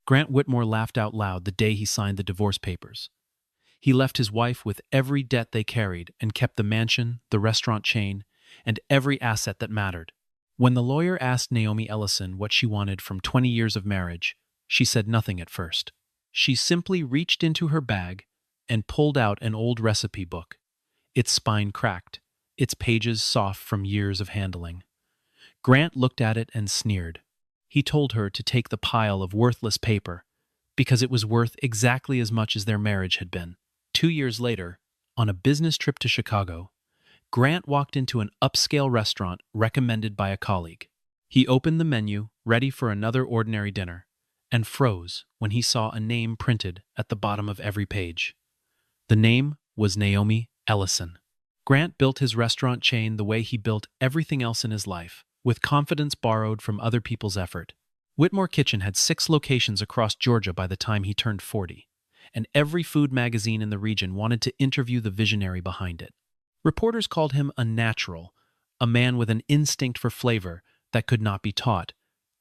Grant Whitmore laughed out loud the day he signed the divorce papers. He left his wife with every debt they carried and kept the mansion, the restaurant chain, and every asset that mattered. When the lawyer asked Naomi Ellison what she wanted from 20 years of marriage, she said nothing at first. She simply reached into her bag and pulled out an old recipe book, its spine cracked, its pages soft from years of handling. Grant looked at it and sneered. He told her to take the pile of worthless paper, because it was worth exactly as much as their marriage had been. 2 years later, on a business trip to Chicago, Grant walked into an upscale restaurant recommended by a colleague. He opened the menu, ready for another ordinary dinner, and froze when he saw a name printed at the bottom of every page. The name was Naomi Ellison. Grant built his restaurant chain the way he built everything else in his life, with confidence borrowed from other people's effort. Whitmore Kitchen had 6 locations across Georgia by the time he turned 40, and every food magazine in the region wanted to interview the visionary behind it. Reporters called him a natural, a man with an instinct for flavor that could not be taught,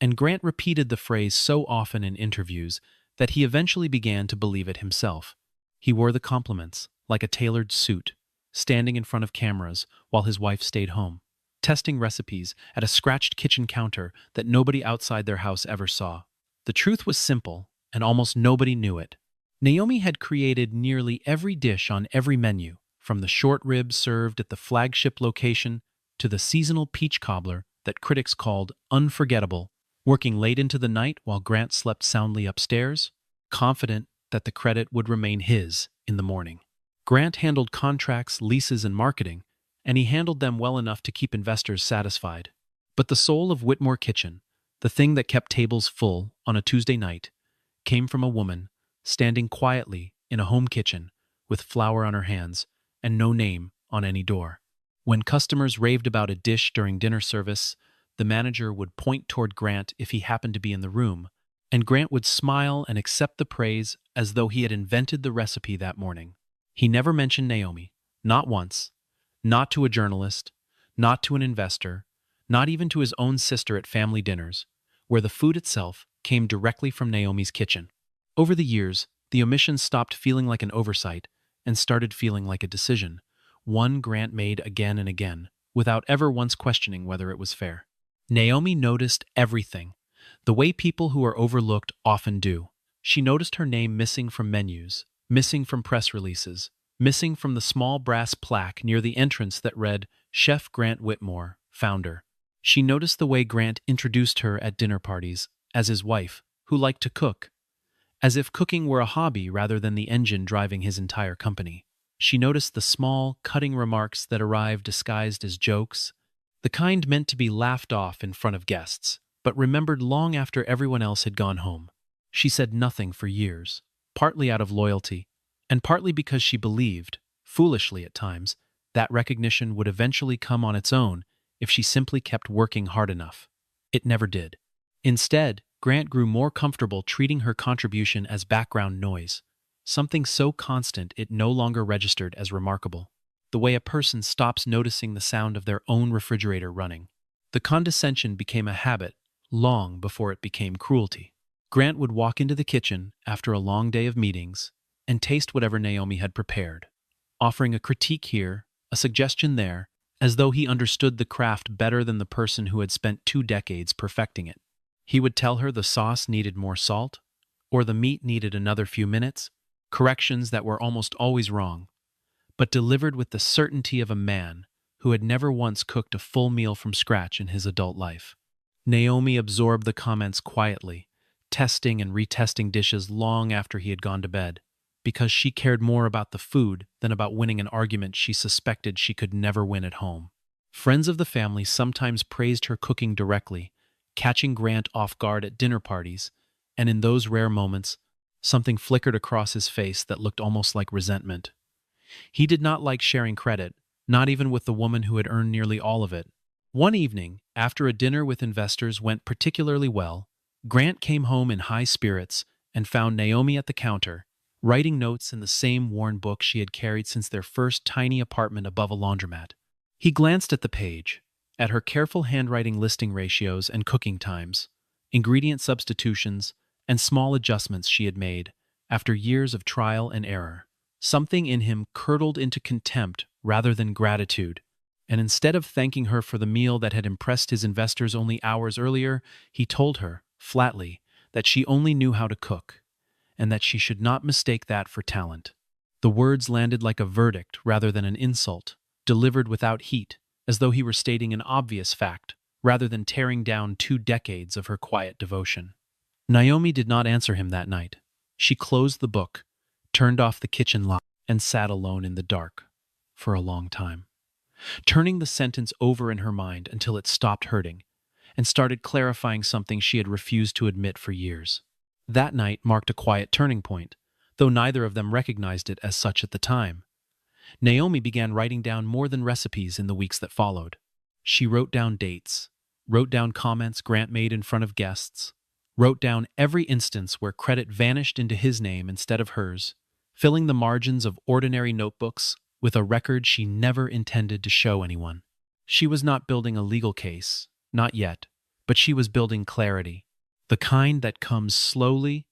and Grant repeated the phrase so often in interviews that he eventually began to believe it himself. He wore the compliments, like a tailored suit, standing in front of cameras while his wife stayed home, testing recipes at a scratched kitchen counter that nobody outside their house ever saw. The truth was simple, and almost nobody knew it. Naomi had created nearly every dish on every menu, from the short ribs served at the flagship location to the seasonal peach cobbler that critics called unforgettable, working late into the night while Grant slept soundly upstairs, confident that the credit would remain his in the morning. Grant handled contracts, leases, and marketing, and he handled them well enough to keep investors satisfied. But the soul of Whitmore Kitchen, the thing that kept tables full on a Tuesday night, came from a woman standing quietly in a home kitchen with flour on her hands and no name on any door. When customers raved about a dish during dinner service, the manager would point toward Grant if he happened to be in the room, and Grant would smile and accept the praise as though he had invented the recipe that morning. He never mentioned Naomi, not once, not to a journalist, not to an investor, not even to his own sister at family dinners, where the food itself came directly from Naomi's kitchen. Over the years, the omission stopped feeling like an oversight and started feeling like a decision, one Grant made again and again, without ever once questioning whether it was fair. Naomi noticed everything, the way people who are overlooked often do. She noticed her name missing from menus, missing from press releases, missing from the small brass plaque near the entrance that read, Chef Grant Whitmore, Founder. She noticed the way Grant introduced her at dinner parties as his wife, who liked to cook, as if cooking were a hobby rather than the engine driving his entire company. She noticed the small, cutting remarks that arrived disguised as jokes, the kind meant to be laughed off in front of guests, but remembered long after everyone else had gone home. She said nothing for years, partly out of loyalty, and partly because she believed, foolishly at times, that recognition would eventually come on its own if she simply kept working hard enough. It never did. Instead, Grant grew more comfortable treating her contribution as background noise, something so constant it no longer registered as remarkable. The way a person stops noticing the sound of their own refrigerator running. The condescension became a habit long before it became cruelty. Grant would walk into the kitchen after a long day of meetings and taste whatever Naomi had prepared, offering a critique here, a suggestion there, as though he understood the craft better than the person who had spent 2 decades perfecting it. He would tell her the sauce needed more salt, or the meat needed another few minutes, corrections that were almost always wrong, but delivered with the certainty of a man who had never once cooked a full meal from scratch in his adult life. Naomi absorbed the comments quietly, testing and retesting dishes long after he had gone to bed, because she cared more about the food than about winning an argument she suspected she could never win at home. Friends of the family sometimes praised her cooking directly, catching Grant off guard at dinner parties, and in those rare moments, something flickered across his face that looked almost like resentment. He did not like sharing credit, not even with the woman who had earned nearly all of it. One evening, after a dinner with investors went particularly well, Grant came home in high spirits and found Naomi at the counter, writing notes in the same worn book she had carried since their first tiny apartment above a laundromat. He glanced at the page, at her careful handwriting listing ratios and cooking times, ingredient substitutions, and small adjustments she had made after years of trial and error. Something in him curdled into contempt rather than gratitude, and instead of thanking her for the meal that had impressed his investors only hours earlier, he told her, flatly, that she only knew how to cook, and that she should not mistake that for talent. The words landed like a verdict rather than an insult, delivered without heat, as though he were stating an obvious fact, rather than tearing down 2 decades of her quiet devotion. Naomi did not answer him that night. She closed the book, turned off the kitchen light, and sat alone in the dark for a long time, turning the sentence over in her mind until it stopped hurting and started clarifying something she had refused to admit for years. That night marked a quiet turning point, though neither of them recognized it as such at the time. Naomi began writing down more than recipes in the weeks that followed. She wrote down dates, wrote down comments Grant made in front of guests, wrote down every instance where credit vanished into his name instead of hers, filling the margins of ordinary notebooks with a record she never intended to show anyone. She was not building a legal case, not yet, but she was building clarity, the kind that comes slowly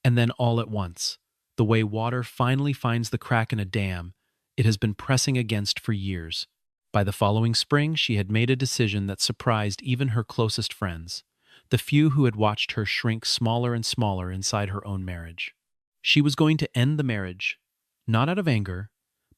and then all at once, the way water finally finds the crack in a dam it has been pressing against for years. By the following spring, she had made a decision that surprised even her closest friends, the few who had watched her shrink smaller and smaller inside her own marriage. She was going to end the marriage, not out of anger,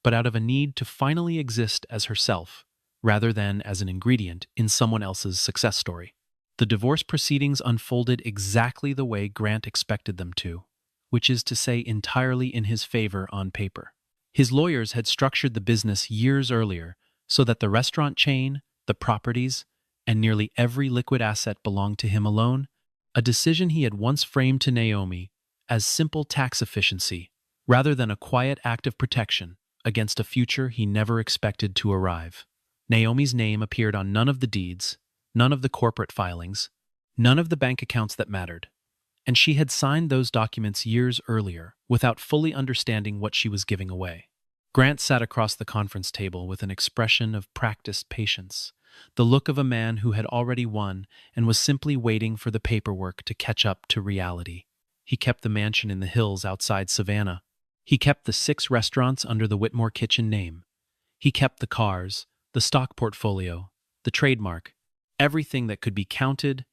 but out of a need to finally exist as herself, rather than as an ingredient in someone else's success story. The divorce proceedings unfolded exactly the way Grant expected them to, which is to say entirely in his favor on paper. His lawyers had structured the business years earlier so that the restaurant chain, the properties, and nearly every liquid asset belonged to him alone, a decision he had once framed to Naomi as simple tax efficiency rather than a quiet act of protection against a future he never expected to arrive. Naomi's name appeared on none of the deeds, none of the corporate filings, none of the bank accounts that mattered, and she had signed those documents years earlier without fully understanding what she was giving away. Grant sat across the conference table with an expression of practiced patience, the look of a man who had already won and was simply waiting for the paperwork to catch up to reality. He kept the mansion in the hills outside Savannah. He kept the 6 restaurants under the Whitmore Kitchen name. He kept the cars, the stock portfolio, the trademark, everything that could be counted,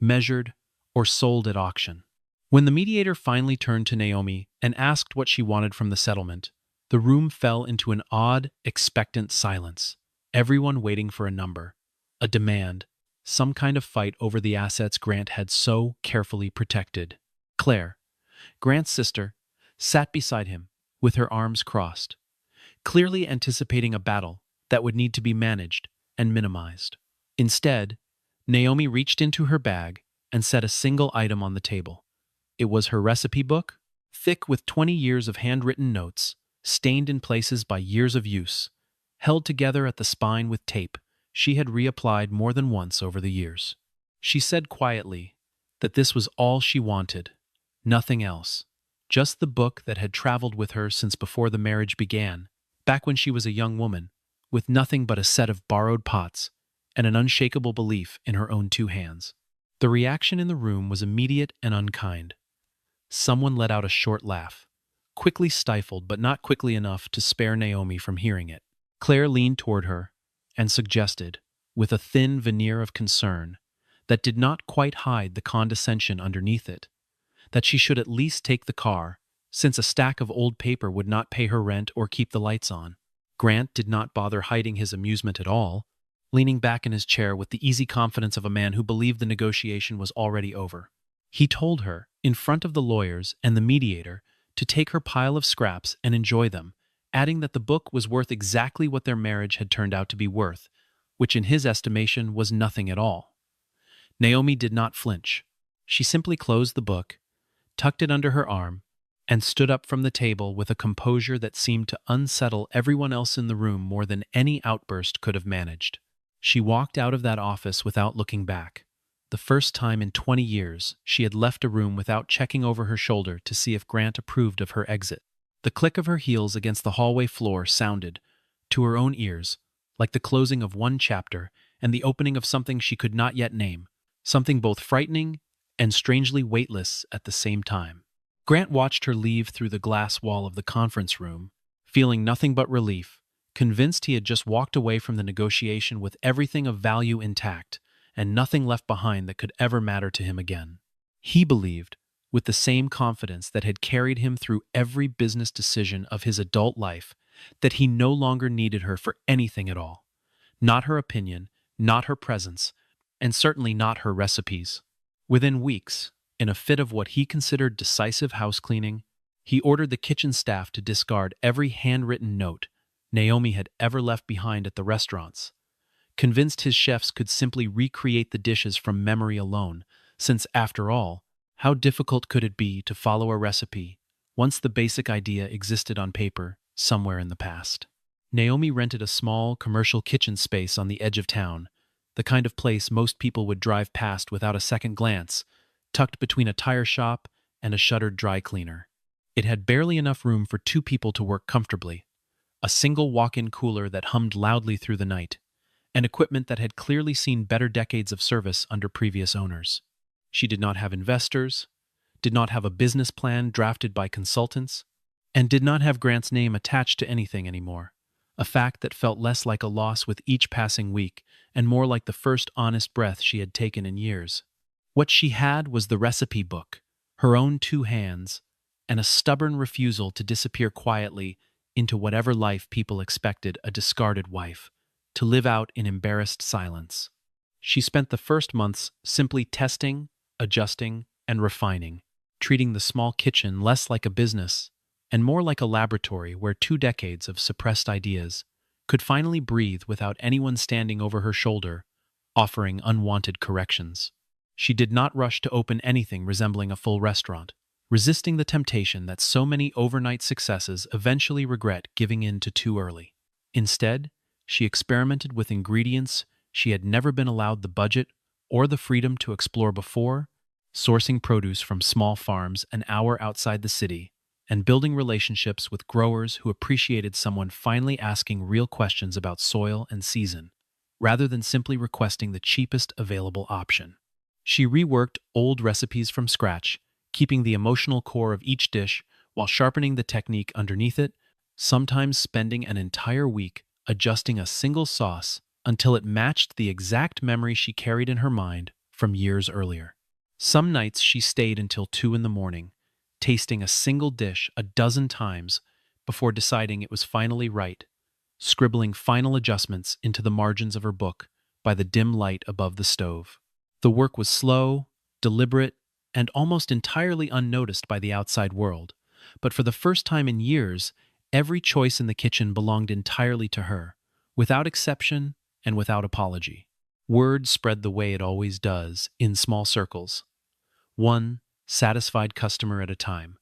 measured, or sold at auction. When the mediator finally turned to Naomi and asked what she wanted from the settlement, the room fell into an odd, expectant silence, everyone waiting for a number, a demand, some kind of fight over the assets Grant had so carefully protected. Claire, Grant's sister, sat beside him, with her arms crossed, clearly anticipating a battle that would need to be managed and minimized. Instead, Naomi reached into her bag and set a single item on the table. It was her recipe book, thick with 20 years of handwritten notes, stained in places by years of use, held together at the spine with tape she had reapplied more than once over the years. She said quietly that this was all she wanted, nothing else, just the book that had traveled with her since before the marriage began, back when she was a young woman, with nothing but a set of borrowed pots and an unshakable belief in her own 2 hands. The reaction in the room was immediate and unkind. Someone let out a short laugh, quickly stifled but not quickly enough to spare Naomi from hearing it. Claire leaned toward her and suggested, with a thin veneer of concern that did not quite hide the condescension underneath it, that she should at least take the car, since a stack of old paper would not pay her rent or keep the lights on. Grant did not bother hiding his amusement at all, leaning back in his chair with the easy confidence of a man who believed the negotiation was already over. He told her, in front of the lawyers and the mediator, to take her pile of scraps and enjoy them, adding that the book was worth exactly what their marriage had turned out to be worth, which in his estimation was nothing at all. Naomi did not flinch. She simply closed the book, tucked it under her arm, and stood up from the table with a composure that seemed to unsettle everyone else in the room more than any outburst could have managed. She walked out of that office without looking back. The first time in 20 years she had left a room without checking over her shoulder to see if Grant approved of her exit. The click of her heels against the hallway floor sounded, to her own ears, like the closing of one chapter and the opening of something she could not yet name, something both frightening and strangely weightless at the same time. Grant watched her leave through the glass wall of the conference room, feeling nothing but relief, convinced he had just walked away from the negotiation with everything of value intact and nothing left behind that could ever matter to him again. He believed, with the same confidence that had carried him through every business decision of his adult life, that he no longer needed her for anything at all. Not her opinion, not her presence, and certainly not her recipes. Within weeks, in a fit of what he considered decisive house cleaning, he ordered the kitchen staff to discard every handwritten note Naomi had ever left behind at the restaurants, convinced his chefs could simply recreate the dishes from memory alone, since, after all, how difficult could it be to follow a recipe once the basic idea existed on paper somewhere in the past? Naomi rented a small commercial kitchen space on the edge of town, the kind of place most people would drive past without a second glance, tucked between a tire shop and a shuttered dry cleaner. It had barely enough room for two people to work comfortably, a single walk-in cooler that hummed loudly through the night, and equipment that had clearly seen better decades of service under previous owners. She did not have investors, did not have a business plan drafted by consultants, and did not have Grant's name attached to anything anymore, a fact that felt less like a loss with each passing week and more like the first honest breath she had taken in years. What she had was the recipe book, her own two hands, and a stubborn refusal to disappear quietly into whatever life people expected a discarded wife to live out in embarrassed silence. She spent the first months simply testing, adjusting, and refining, treating the small kitchen less like a business and more like a laboratory where 2 decades of suppressed ideas could finally breathe without anyone standing over her shoulder, offering unwanted corrections. She did not rush to open anything resembling a full restaurant, resisting the temptation that so many overnight successes eventually regret giving in to too early. Instead, she experimented with ingredients she had never been allowed the budget or the freedom to explore before, sourcing produce from small farms an hour outside the city, and building relationships with growers who appreciated someone finally asking real questions about soil and season, rather than simply requesting the cheapest available option. She reworked old recipes from scratch, keeping the emotional core of each dish while sharpening the technique underneath it, sometimes spending an entire week adjusting a single sauce until it matched the exact memory she carried in her mind from years earlier. Some nights she stayed until 2 in the morning, tasting a single dish a dozen times before deciding it was finally right, scribbling final adjustments into the margins of her book by the dim light above the stove. The work was slow, deliberate, and almost entirely unnoticed by the outside world, but for the first time in years, every choice in the kitchen belonged entirely to her, without exception and without apology. Word spread the way it always does, in small circles, one satisfied customer at a time,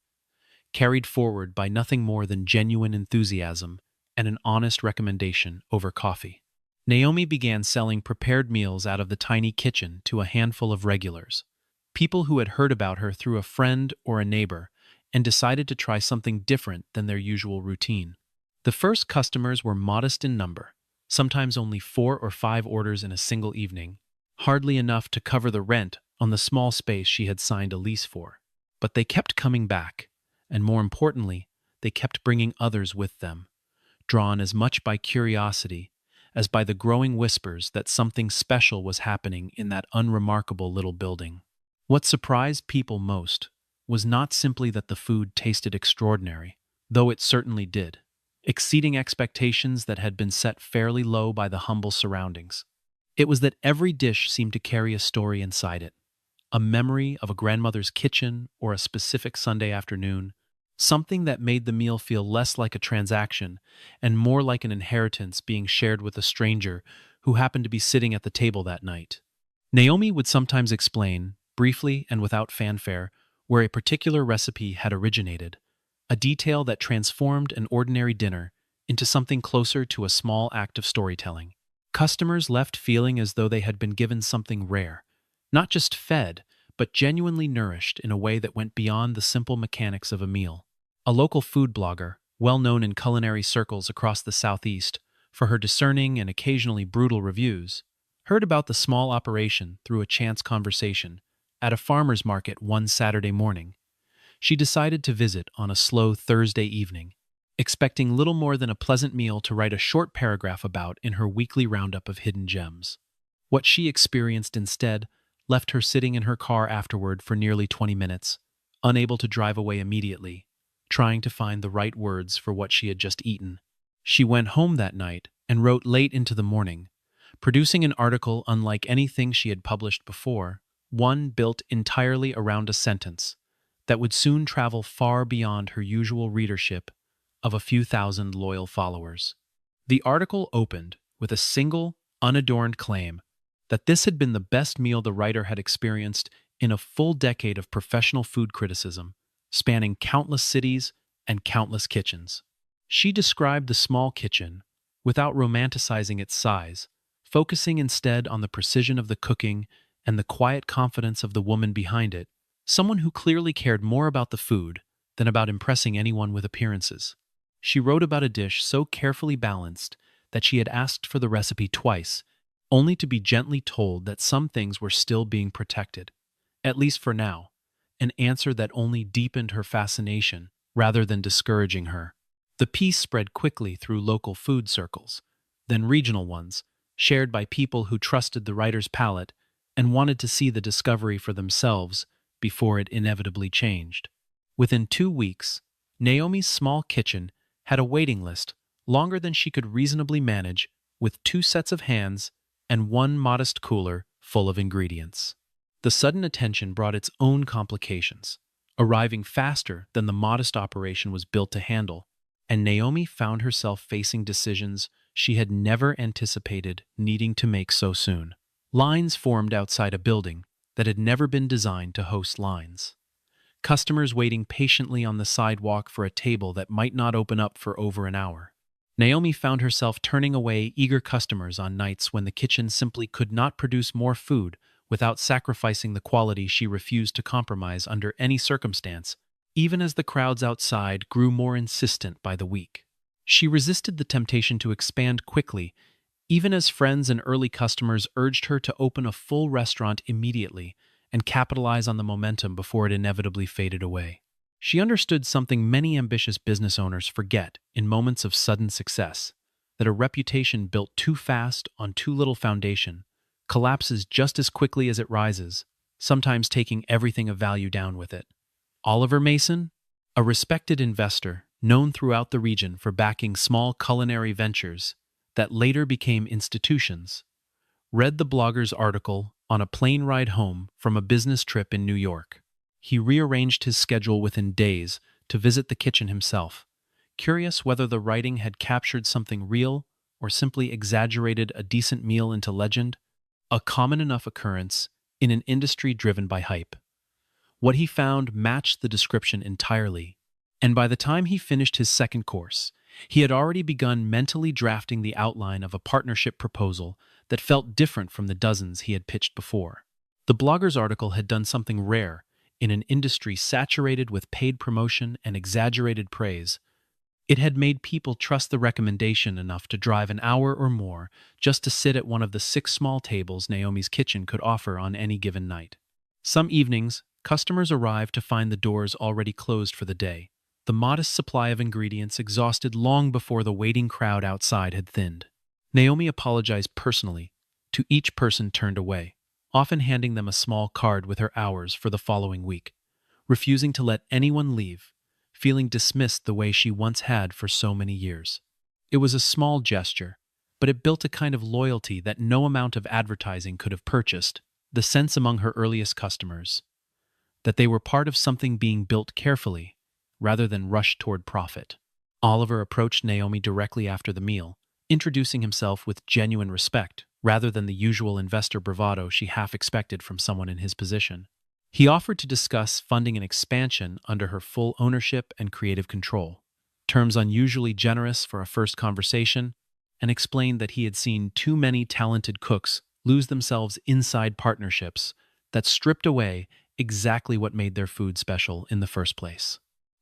carried forward by nothing more than genuine enthusiasm and an honest recommendation over coffee. Naomi began selling prepared meals out of the tiny kitchen to a handful of regulars, people who had heard about her through a friend or a neighbor and decided to try something different than their usual routine. The first customers were modest in number, sometimes only 4 or 5 orders in a single evening, hardly enough to cover the rent on the small space she had signed a lease for. But they kept coming back, and more importantly, they kept bringing others with them, drawn as much by curiosity as by the growing whispers that something special was happening in that unremarkable little building. What surprised people most was not simply that the food tasted extraordinary, though it certainly did, exceeding expectations that had been set fairly low by the humble surroundings. It was that every dish seemed to carry a story inside it, a memory of a grandmother's kitchen or a specific Sunday afternoon, something that made the meal feel less like a transaction and more like an inheritance being shared with a stranger who happened to be sitting at the table that night. Naomi would sometimes explain, briefly and without fanfare, where a particular recipe had originated, a detail that transformed an ordinary dinner into something closer to a small act of storytelling. Customers left feeling as though they had been given something rare, not just fed, but genuinely nourished in a way that went beyond the simple mechanics of a meal. A local food blogger, well known in culinary circles across the Southeast for her discerning and occasionally brutal reviews, heard about the small operation through a chance conversation at a farmer's market one Saturday morning, she decided to visit on a slow Thursday evening, expecting little more than a pleasant meal to write a short paragraph about in her weekly roundup of hidden gems. What she experienced instead left her sitting in her car afterward for nearly 20 minutes, unable to drive away immediately, trying to find the right words for what she had just eaten. She went home that night and wrote late into the morning, producing an article unlike anything she had published before, one built entirely around a sentence that would soon travel far beyond her usual readership of a few thousand loyal followers. The article opened with a single, unadorned claim that this had been the best meal the writer had experienced in a full decade of professional food criticism, spanning countless cities and countless kitchens. She described the small kitchen, without romanticizing its size, focusing instead on the precision of the cooking and the quiet confidence of the woman behind it, someone who clearly cared more about the food than about impressing anyone with appearances. She wrote about a dish so carefully balanced that she had asked for the recipe twice, only to be gently told that some things were still being protected, at least for now, an answer that only deepened her fascination rather than discouraging her. The piece spread quickly through local food circles, then regional ones, shared by people who trusted the writer's palate and wanted to see the discovery for themselves before it inevitably changed. Within 2 weeks, Naomi's small kitchen had a waiting list longer than she could reasonably manage, with 2 sets of hands and 1 modest cooler full of ingredients. The sudden attention brought its own complications, arriving faster than the modest operation was built to handle, and Naomi found herself facing decisions she had never anticipated needing to make so soon. Lines formed outside a building that had never been designed to host lines. Customers waiting patiently on the sidewalk for a table that might not open up for over an hour. Naomi found herself turning away eager customers on nights when the kitchen simply could not produce more food without sacrificing the quality she refused to compromise under any circumstance, even as the crowds outside grew more insistent by the week. She resisted the temptation to expand quickly, even as friends and early customers urged her to open a full restaurant immediately and capitalize on the momentum before it inevitably faded away. She understood something many ambitious business owners forget in moments of sudden success, that a reputation built too fast on too little foundation collapses just as quickly as it rises, sometimes taking everything of value down with it. Oliver Mason, a respected investor known throughout the region for backing small culinary ventures that later became institutions, read the blogger's article on a plane ride home from a business trip in New York. He rearranged his schedule within days to visit the kitchen himself, curious whether the writing had captured something real or simply exaggerated a decent meal into legend, a common enough occurrence in an industry driven by hype. What he found matched the description entirely, and by the time he finished his second course, he had already begun mentally drafting the outline of a partnership proposal that felt different from the dozens he had pitched before. The blogger's article had done something rare in an industry saturated with paid promotion and exaggerated praise. It had made people trust the recommendation enough to drive an hour or more just to sit at one of the 6 small tables Naomi's kitchen could offer on any given night. Some evenings, customers arrived to find the doors already closed for the day, the modest supply of ingredients exhausted long before the waiting crowd outside had thinned. Naomi apologized personally to each person turned away, often handing them a small card with her hours for the following week, refusing to let anyone leave, feeling dismissed the way she once had for so many years. It was a small gesture, but it built a kind of loyalty that no amount of advertising could have purchased, the sense among her earliest customers that they were part of something being built carefully, rather than rushed toward profit. Oliver approached Naomi directly after the meal, introducing himself with genuine respect, rather than the usual investor bravado she half expected from someone in his position. He offered to discuss funding an expansion under her full ownership and creative control, terms unusually generous for a first conversation, and explained that he had seen too many talented cooks lose themselves inside partnerships that stripped away exactly what made their food special in the first place.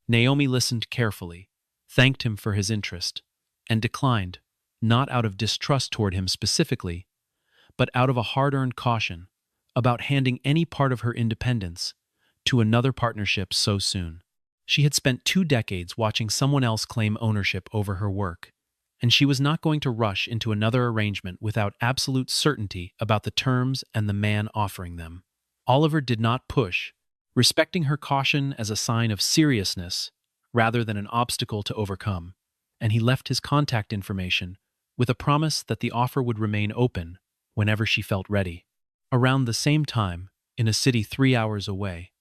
Naomi listened carefully, thanked him for his interest, and declined, not out of distrust toward him specifically, but out of a hard-earned caution, about handing any part of her independence to another partnership so soon. She had spent 2 decades watching someone else claim ownership over her work, and she was not going to rush into another arrangement without absolute certainty about the terms and the man offering them. Oliver did not push, respecting her caution as a sign of seriousness rather than an obstacle to overcome, and he left his contact information with a promise that the offer would remain open whenever she felt ready. Around the same time, in a city 3 hours away,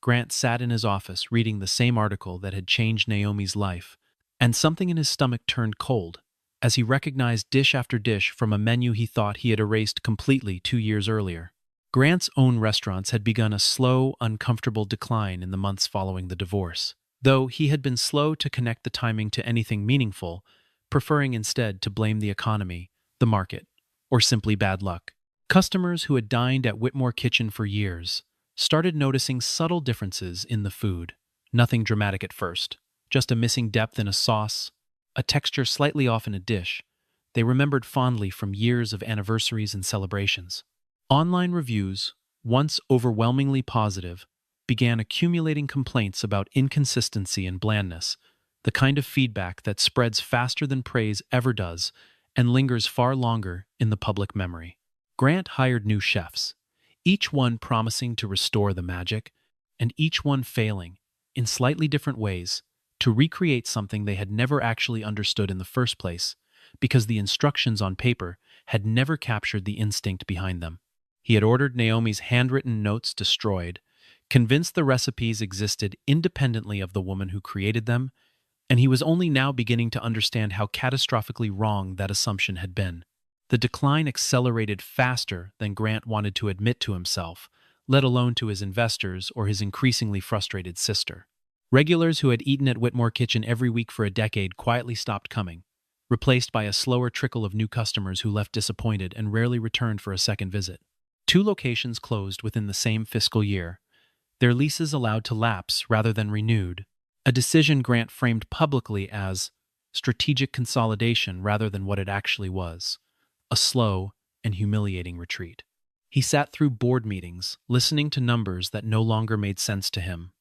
Grant sat in his office reading the same article that had changed Naomi's life, and something in his stomach turned cold as he recognized dish after dish from a menu he thought he had erased completely 2 years earlier. Grant's own restaurants had begun a slow, uncomfortable decline in the months following the divorce, though he had been slow to connect the timing to anything meaningful, preferring instead to blame the economy, the market, or simply bad luck. Customers who had dined at Whitmore Kitchen for years started noticing subtle differences in the food. Nothing dramatic at first, just a missing depth in a sauce, a texture slightly off in a dish they remembered fondly from years of anniversaries and celebrations. Online reviews, once overwhelmingly positive, began accumulating complaints about inconsistency and blandness, the kind of feedback that spreads faster than praise ever does and lingers far longer in the public memory. Grant hired new chefs, each one promising to restore the magic, and each one failing, in slightly different ways, to recreate something they had never actually understood in the first place, because the instructions on paper had never captured the instinct behind them. He had ordered Naomi's handwritten notes destroyed, convinced the recipes existed independently of the woman who created them, and he was only now beginning to understand how catastrophically wrong that assumption had been. The decline accelerated faster than Grant wanted to admit to himself, let alone to his investors or his increasingly frustrated sister. Regulars who had eaten at Whitmore Kitchen every week for a decade quietly stopped coming, replaced by a slower trickle of new customers who left disappointed and rarely returned for a second visit. 2 locations closed within the same fiscal year, their leases allowed to lapse rather than renewed, a decision Grant framed publicly as strategic consolidation rather than what it actually was, a slow and humiliating retreat. He sat through board meetings, listening to numbers that no longer made sense to him,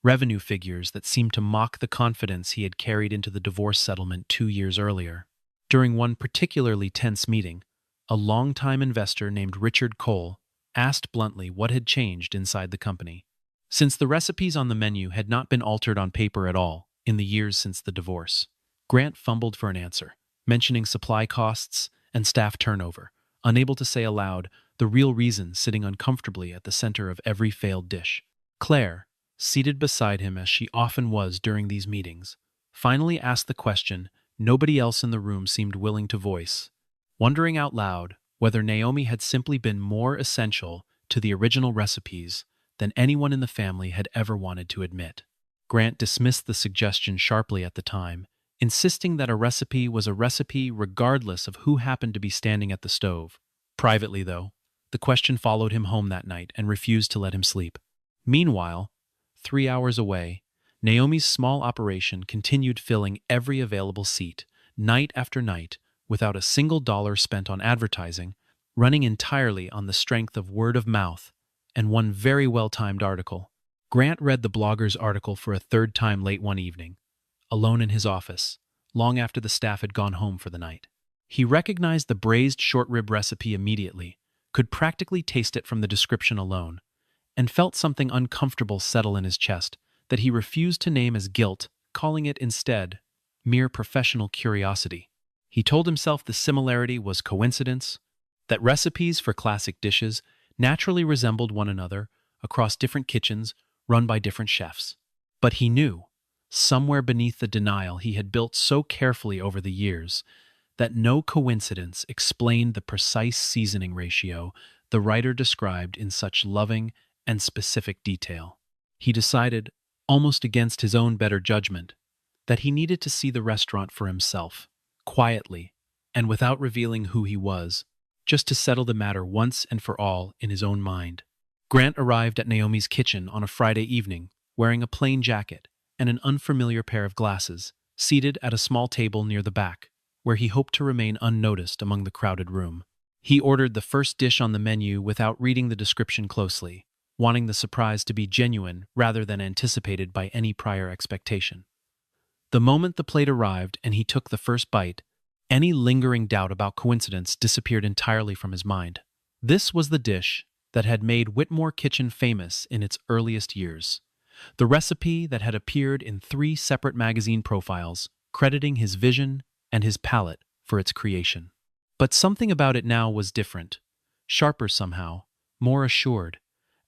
revenue figures that seemed to mock the confidence he had carried into the divorce settlement 2 years earlier. During one particularly tense meeting, a longtime investor named Richard Cole asked bluntly what had changed inside the company. Since the recipes on the menu had not been altered on paper at all in the years since the divorce, Grant fumbled for an answer, mentioning supply costs and staff turnover, unable to say aloud the real reason sitting uncomfortably at the center of every failed dish. Claire, seated beside him as she often was during these meetings, finally asked the question nobody else in the room seemed willing to voice, wondering out loud whether Naomi had simply been more essential to the original recipes than anyone in the family had ever wanted to admit. Grant dismissed the suggestion sharply at the time, insisting that a recipe was a recipe regardless of who happened to be standing at the stove. Privately, though, the question followed him home that night and refused to let him sleep. Meanwhile, 3 hours away, Naomi's small operation continued filling every available seat, night after night, without a single dollar spent on advertising, running entirely on the strength of word of mouth and one very well-timed article. Grant read the blogger's article for a third time late one evening, alone in his office, long after the staff had gone home for the night. He recognized the braised short rib recipe immediately, could practically taste it from the description alone, and felt something uncomfortable settle in his chest that he refused to name as guilt, calling it instead mere professional curiosity. He told himself the similarity was coincidence, that recipes for classic dishes naturally resembled one another across different kitchens run by different chefs. But he knew, somewhere beneath the denial he had built so carefully over the years, that no coincidence explained the precise seasoning ratio the writer described in such loving and specific detail. He decided, almost against his own better judgment, that he needed to see the restaurant for himself, quietly, and without revealing who he was, just to settle the matter once and for all in his own mind. Grant arrived at Naomi's kitchen on a Friday evening, wearing a plain jacket and an unfamiliar pair of glasses, seated at a small table near the back, where he hoped to remain unnoticed among the crowded room. He ordered the first dish on the menu without reading the description closely, wanting the surprise to be genuine rather than anticipated by any prior expectation. The moment the plate arrived and he took the first bite, any lingering doubt about coincidence disappeared entirely from his mind. This was the dish that had made Whitmore Kitchen famous in its earliest years. The recipe that had appeared in 3 separate magazine profiles, crediting his vision and his palate for its creation. But something about it now was different, sharper somehow, more assured,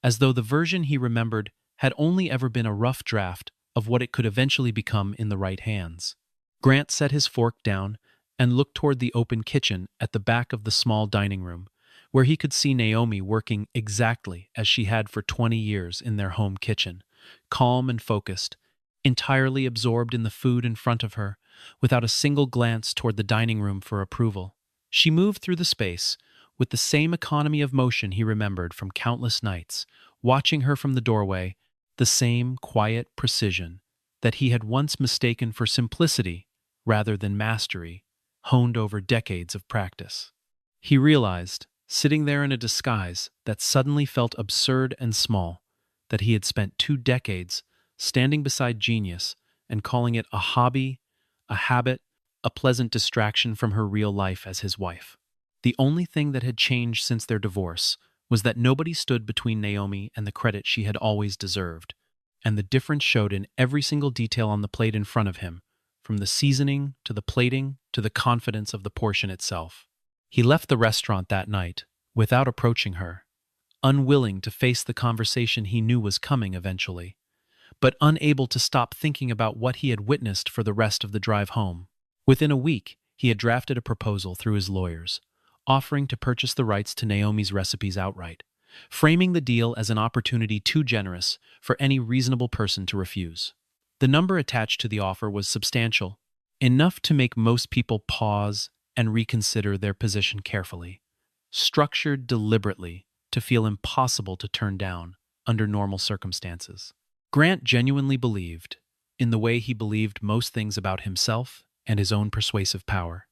as though the version he remembered had only ever been a rough draft of what it could eventually become in the right hands. Grant set his fork down and looked toward the open kitchen at the back of the small dining room, where he could see Naomi working exactly as she had for 20 years in their home kitchen, calm and focused, entirely absorbed in the food in front of her, without a single glance toward the dining room for approval. She moved through the space with the same economy of motion he remembered from countless nights, watching her from the doorway, the same quiet precision that he had once mistaken for simplicity rather than mastery, honed over decades of practice. He realized, sitting there in a disguise that suddenly felt absurd and small, that he had spent 2 decades standing beside genius and calling it a hobby, a habit, a pleasant distraction from her real life as his wife. The only thing that had changed since their divorce was that nobody stood between Naomi and the credit she had always deserved, and the difference showed in every single detail on the plate in front of him, from the seasoning to the plating to the confidence of the portion itself. He left the restaurant that night, without approaching her, unwilling to face the conversation he knew was coming eventually, but unable to stop thinking about what he had witnessed for the rest of the drive home. Within a week, he had drafted a proposal through his lawyers, offering to purchase the rights to Naomi's recipes outright, framing the deal as an opportunity too generous for any reasonable person to refuse. The number attached to the offer was substantial, enough to make most people pause and reconsider their position carefully, structured deliberately to feel impossible to turn down under normal circumstances. Grant genuinely believed, in the way he believed most things about himself and his own persuasive power,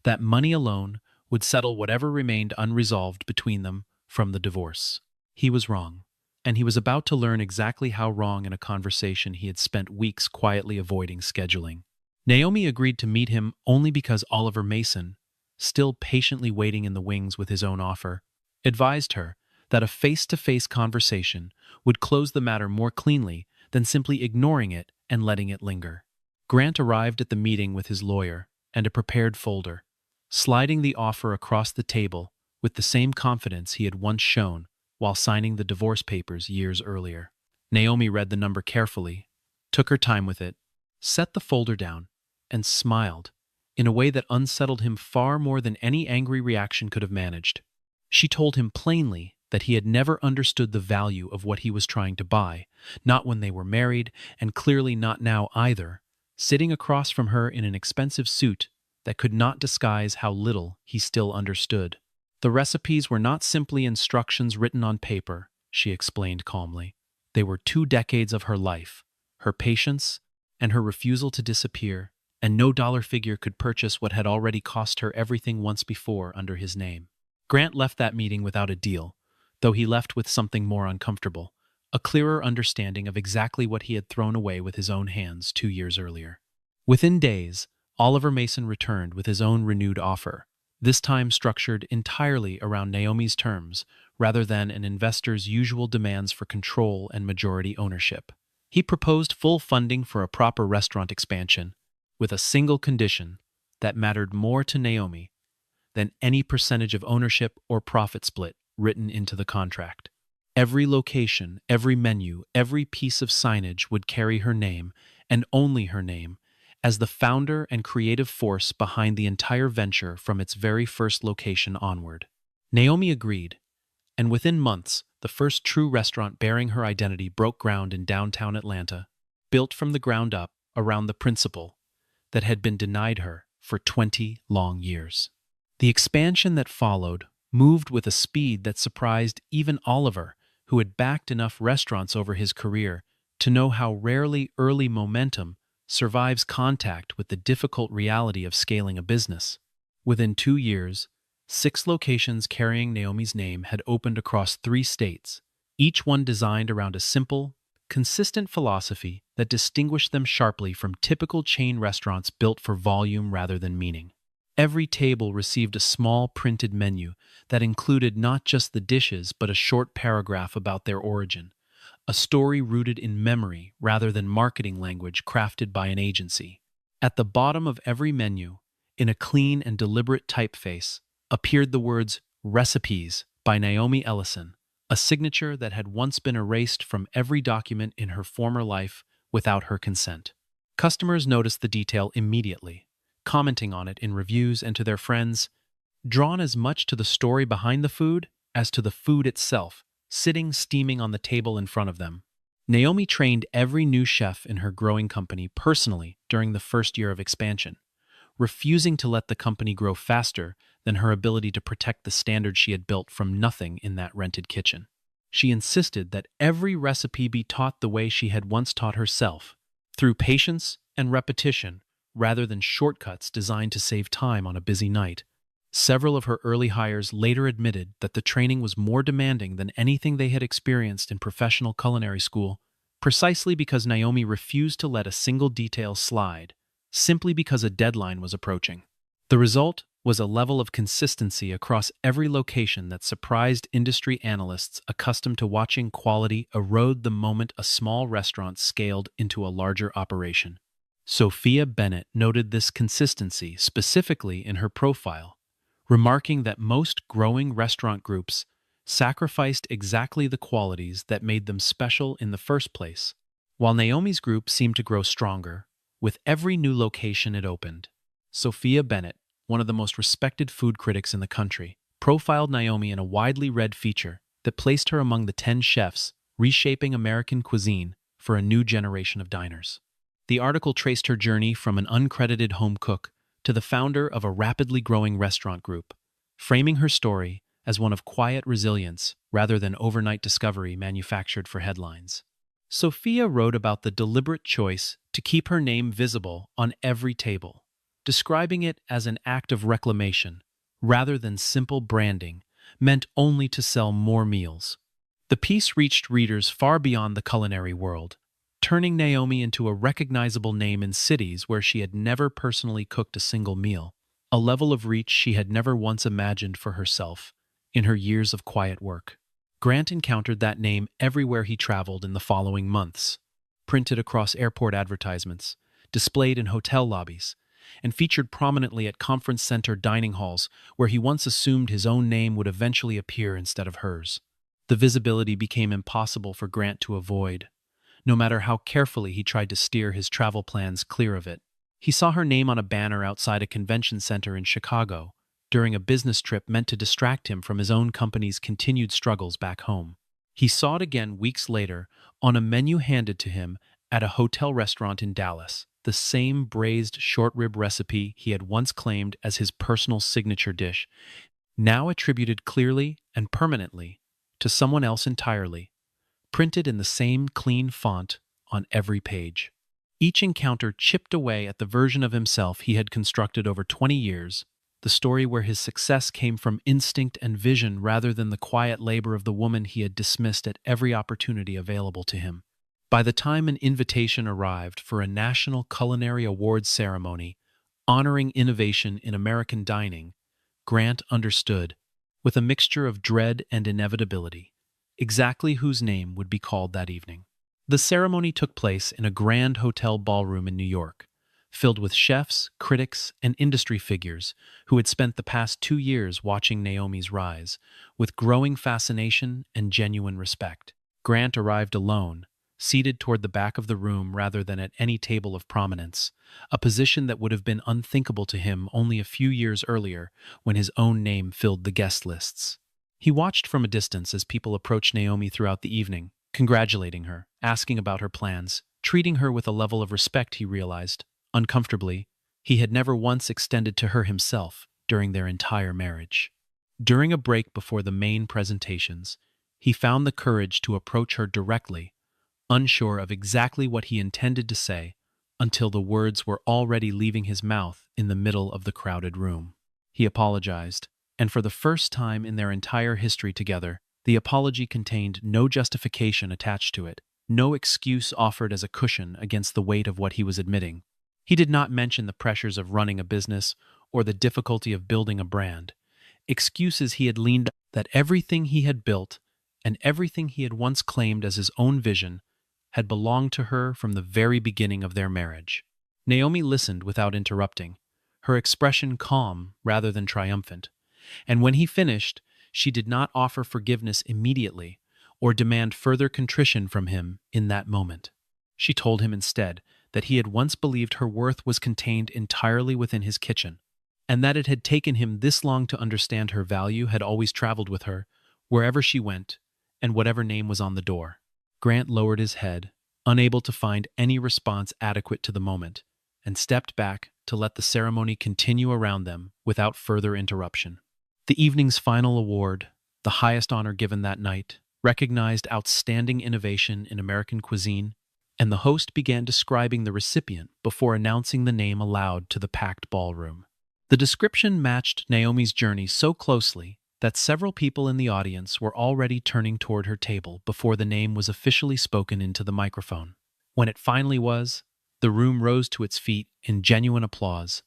that money alone would settle whatever remained unresolved between them from the divorce. He was wrong, and he was about to learn exactly how wrong in a conversation he had spent weeks quietly avoiding scheduling. Naomi agreed to meet him only because Oliver Mason, still patiently waiting in the wings with his own offer, advised her that a face-to-face conversation would close the matter more cleanly than simply ignoring it and letting it linger. Grant arrived at the meeting with his lawyer and a prepared folder, sliding the offer across the table with the same confidence he had once shown while signing the divorce papers years earlier. Naomi read the number carefully, took her time with it, set the folder down, and smiled in a way that unsettled him far more than any angry reaction could have managed. She told him plainly that he had never understood the value of what he was trying to buy, not when they were married, and clearly not now either, sitting across from her in an expensive suit that could not disguise how little he still understood. The recipes were not simply instructions written on paper, she explained calmly. They were 2 decades of her life, her patience, and her refusal to disappear, and no dollar figure could purchase what had already cost her everything once before under his name. Grant left that meeting without a deal, though he left with something more uncomfortable, a clearer understanding of exactly what he had thrown away with his own hands 2 years earlier. Within days, Oliver Mason returned with his own renewed offer, this time structured entirely around Naomi's terms rather than an investor's usual demands for control and majority ownership. He proposed full funding for a proper restaurant expansion, with a single condition that mattered more to Naomi than any percentage of ownership or profit split written into the contract. Every location, every menu, every piece of signage would carry her name, and only her name, as the founder and creative force behind the entire venture from its very first location onward. Naomi agreed, and within months, the first true restaurant bearing her identity broke ground in downtown Atlanta, built from the ground up around the principle that had been denied her for 20 long years. The expansion that followed moved with a speed that surprised even Oliver, who had backed enough restaurants over his career to know how rarely early momentum survives contact with the difficult reality of scaling a business. Within 2 years, 6 locations carrying Naomi's name had opened across 3 states, each one designed around a simple, consistent philosophy that distinguished them sharply from typical chain restaurants built for volume rather than meaning. Every table received a small printed menu that included not just the dishes but a short paragraph about their origin, a story rooted in memory rather than marketing language crafted by an agency. At the bottom of every menu, in a clean and deliberate typeface, appeared the words "Recipes" by Naomi Ellison, a signature that had once been erased from every document in her former life without her consent. Customers noticed the detail immediately, commenting on it in reviews and to their friends, drawn as much to the story behind the food as to the food itself, sitting steaming on the table in front of them. Naomi trained every new chef in her growing company personally during the first year of expansion, refusing to let the company grow faster than her ability to protect the standard she had built from nothing in that rented kitchen. She insisted that every recipe be taught the way she had once taught herself, through patience and repetition, rather than shortcuts designed to save time on a busy night. Several of her early hires later admitted that the training was more demanding than anything they had experienced in professional culinary school, precisely because Naomi refused to let a single detail slide, simply because a deadline was approaching. The result was a level of consistency across every location that surprised industry analysts accustomed to watching quality erode the moment a small restaurant scaled into a larger operation. Sophia Bennett noted this consistency specifically in her profile, remarking that most growing restaurant groups sacrificed exactly the qualities that made them special in the first place, while Naomi's group seemed to grow stronger with every new location it opened. Sophia Bennett, one of the most respected food critics in the country, profiled Naomi in a widely read feature that placed her among the 10 chefs reshaping American cuisine for a new generation of diners. The article traced her journey from an uncredited home cook to the founder of a rapidly growing restaurant group, framing her story as one of quiet resilience rather than overnight discovery manufactured for headlines. Sophia wrote about the deliberate choice to keep her name visible on every table, describing it as an act of reclamation rather than simple branding meant only to sell more meals. The piece reached readers far beyond the culinary world, turning Naomi into a recognizable name in cities where she had never personally cooked a single meal, a level of reach she had never once imagined for herself in her years of quiet work. Grant encountered that name everywhere he traveled in the following months, printed across airport advertisements, displayed in hotel lobbies, and featured prominently at conference center dining halls where he once assumed his own name would eventually appear instead of hers. The visibility became impossible for Grant to avoid, no matter how carefully he tried to steer his travel plans clear of it. He saw her name on a banner outside a convention center in Chicago during a business trip meant to distract him from his own company's continued struggles back home. He saw it again weeks later on a menu handed to him at a hotel restaurant in Dallas, the same braised short rib recipe he had once claimed as his personal signature dish, now attributed clearly and permanently to someone else entirely, printed in the same clean font on every page. Each encounter chipped away at the version of himself he had constructed over 20 years, the story where his success came from instinct and vision rather than the quiet labor of the woman he had dismissed at every opportunity available to him. By the time an invitation arrived for a National Culinary Awards ceremony honoring innovation in American dining, Grant understood, with a mixture of dread and inevitability, exactly whose name would be called that evening. The ceremony took place in a grand hotel ballroom in New York, filled with chefs, critics, and industry figures who had spent the past 2 years watching Naomi's rise, with growing fascination and genuine respect. Grant arrived alone, seated toward the back of the room rather than at any table of prominence, a position that would have been unthinkable to him only a few years earlier when his own name filled the guest lists. He watched from a distance as people approached Naomi throughout the evening, congratulating her, asking about her plans, treating her with a level of respect he realized, uncomfortably, he had never once extended to her himself during their entire marriage. During a break before the main presentations, he found the courage to approach her directly, unsure of exactly what he intended to say, until the words were already leaving his mouth in the middle of the crowded room. He apologized, And for the first time in their entire history together, the apology contained no justification attached to it, no excuse offered as a cushion against the weight of what he was admitting. He did not mention the pressures of running a business or the difficulty of building a brand. Excuses he had leaned on that everything he had built and everything he had once claimed as his own vision had belonged to her from the very beginning of their marriage. Naomi listened without interrupting, her expression calm rather than triumphant. And when he finished, she did not offer forgiveness immediately or demand further contrition from him in that moment. She told him instead that he had once believed her worth was contained entirely within his kitchen, and that it had taken him this long to understand her value had always traveled with her, wherever she went, and whatever name was on the door. Grant lowered his head, unable to find any response adequate to the moment, and stepped back to let the ceremony continue around them without further interruption. The evening's final award, the highest honor given that night, recognized outstanding innovation in American cuisine, and the host began describing the recipient before announcing the name aloud to the packed ballroom. The description matched Naomi's journey so closely that several people in the audience were already turning toward her table before the name was officially spoken into the microphone. When it finally was, the room rose to its feet in genuine applause,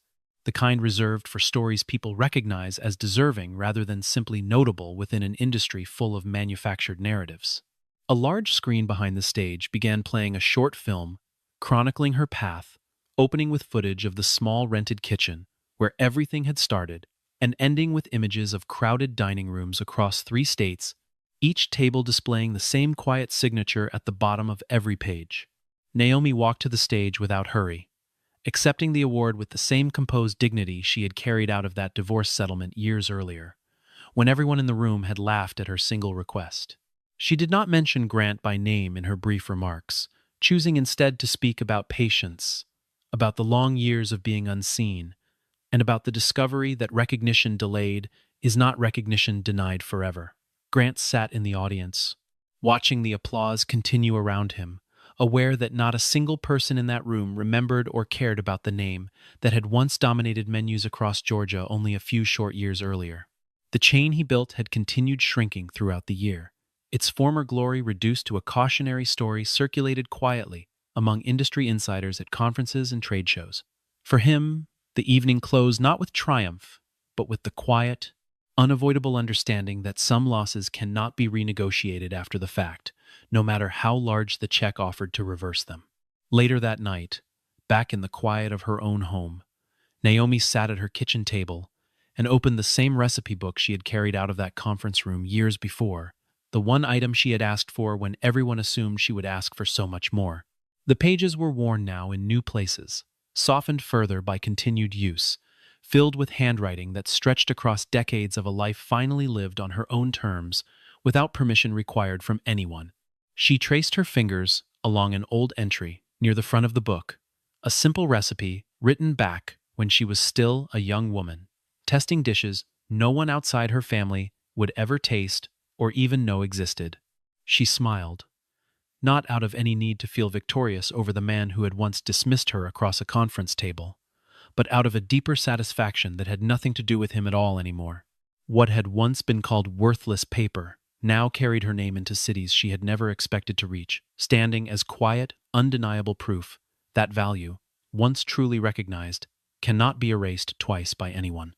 the kind reserved for stories people recognize as deserving rather than simply notable within an industry full of manufactured narratives. A large screen behind the stage began playing a short film chronicling her path, opening with footage of the small rented kitchen where everything had started, and ending with images of crowded dining rooms across 3 states, each table displaying the same quiet signature at the bottom of every page. Naomi walked to the stage without hurry, accepting the award with the same composed dignity she had carried out of that divorce settlement years earlier, when everyone in the room had laughed at her single request. She did not mention Grant by name in her brief remarks, choosing instead to speak about patience, about the long years of being unseen, and about the discovery that recognition delayed is not recognition denied forever. Grant sat in the audience, watching the applause continue around him, aware that not a single person in that room remembered or cared about the name that had once dominated menus across Georgia only a few short years earlier. The chain he built had continued shrinking throughout the year, its former glory reduced to a cautionary story circulated quietly among industry insiders at conferences and trade shows. For him, the evening closed not with triumph, but with the quiet, unavoidable understanding that some losses cannot be renegotiated after the fact, no matter how large the check offered to reverse them. Later that night, back in the quiet of her own home, Naomi sat at her kitchen table and opened the same recipe book she had carried out of that conference room years before, the one item she had asked for when everyone assumed she would ask for so much more. The pages were worn now in new places, softened further by continued use, filled with handwriting that stretched across decades of a life finally lived on her own terms, without permission required from anyone. She traced her fingers along an old entry near the front of the book, a simple recipe written back when she was still a young woman, testing dishes no one outside her family would ever taste or even know existed. She smiled, not out of any need to feel victorious over the man who had once dismissed her across a conference table, but out of a deeper satisfaction that had nothing to do with him at all anymore. What had once been called worthless paper now carried her name into cities she had never expected to reach, standing as quiet, undeniable proof that value, once truly recognized, cannot be erased twice by anyone.